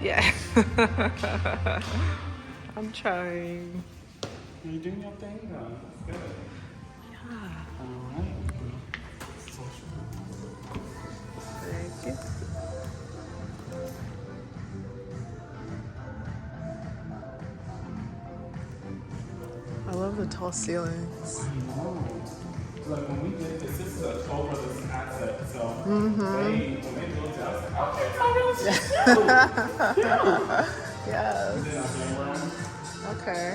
Yeah. I'm trying. You're doing your thing though. That's good. Yeah. Alright. Thank you. I love the tall ceilings. I know. Like when we did this is a Toll Brothers asset, so when they built it, I was like, okay, Yes. then I came around. Okay.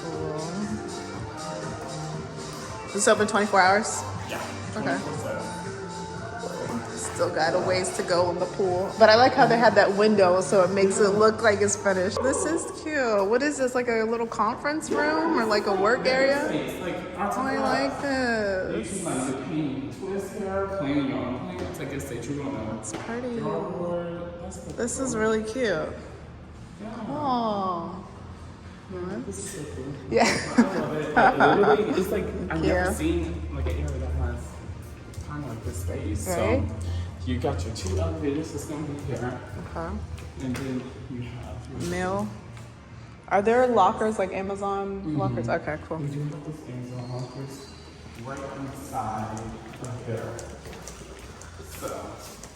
Cool. Is this open 24 hours? Yeah. Okay. 24/7. Still got a ways to go in the pool. But I like how they had that window so it makes it look like it's finished. This is cute. What is this, like a little conference room or like a work area? It's like I like this. you can like the paint twist here, playing your own plants. I guess they drew on them. It's pretty. That's the This is really cute. yeah. Oh. This is so cool. Yeah. I love it. Like, literally, it's like I've Yeah. never seen like an area that has kind of like this space. Right? So you got your 2 elevators that's gonna be here, Okay. and then you have your Mail. Are there lockers like Amazon lockers? Okay, cool. We do have this Amazon lockers right on the side of here. So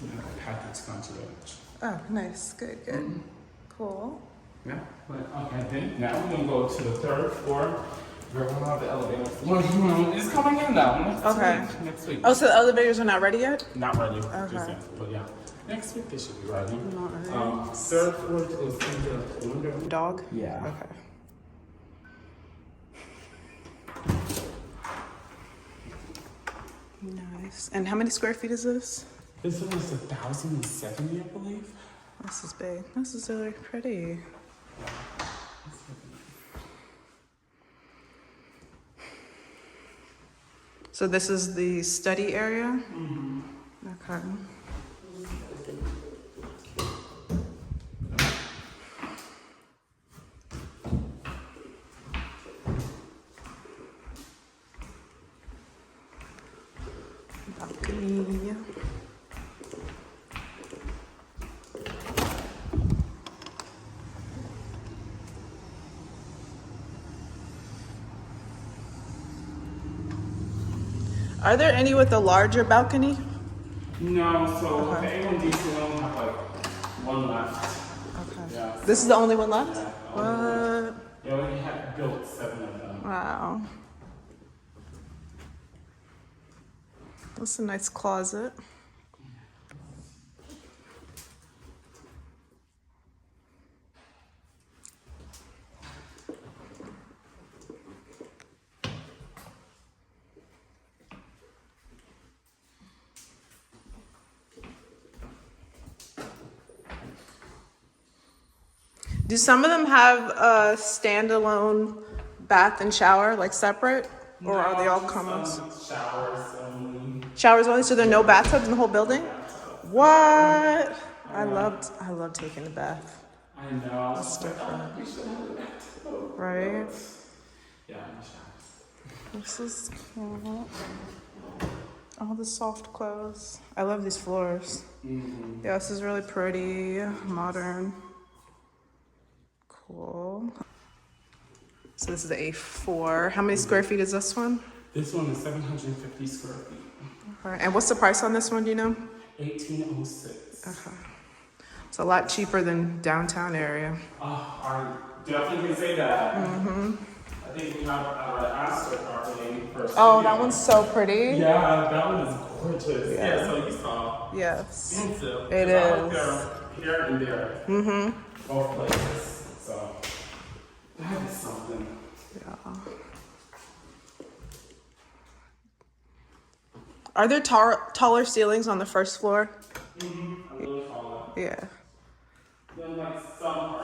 you know, the package comes to it. Oh, nice. Good, good. Cool. Yeah. But okay, then now we're gonna go to the 3rd floor. Where we'll have the elevator. Well, it's coming in now. Next week. Oh, so the elevators are not ready yet? Not ready. Okay. Just yet, but yeah. Next week they should be ready. Nice. 3rd floor is in the window. Dog? Yeah. Okay. Nice. And how many square feet is this? This one is 1,070, I believe. This is big. This is really pretty. So this is the study area? Mm-hmm. Okay. Balcony. Are there any with a larger balcony? No, so the A1D we only have like 1 left. Okay. Yeah. This is the only one left? Yeah. What? They only had built 7 of them. Wow. That's a nice closet. Do some of them have a standalone bath and shower, like separate? Or are they all common? Showers only. Showers only, so there are no bathtubs in the whole building? What? I love taking a bath. I know. It's different. We should have a bathtub. Right? Yeah, no showers. This is cute. All the soft clothes. I love these floors. Mm-hmm. Yeah, this is really pretty, modern. Cool. So this is the A4. How many square feet is this one? This one is 750 square feet. All right. And what's the price on this one, do you know? 1806. Okay. It's a lot cheaper than downtown area. I definitely can say that. Mm-hmm. I think we have our Astor property first. Oh, that one's so pretty. Yeah, that one is gorgeous. Yeah. Yeah, so you saw. Yes. Expensive. It I looked is. there, here and there. Mm-hmm. Both places. So that is something. Yeah. Are there taller ceilings on the first floor? Mm-hmm. A little taller. Yeah. Then like some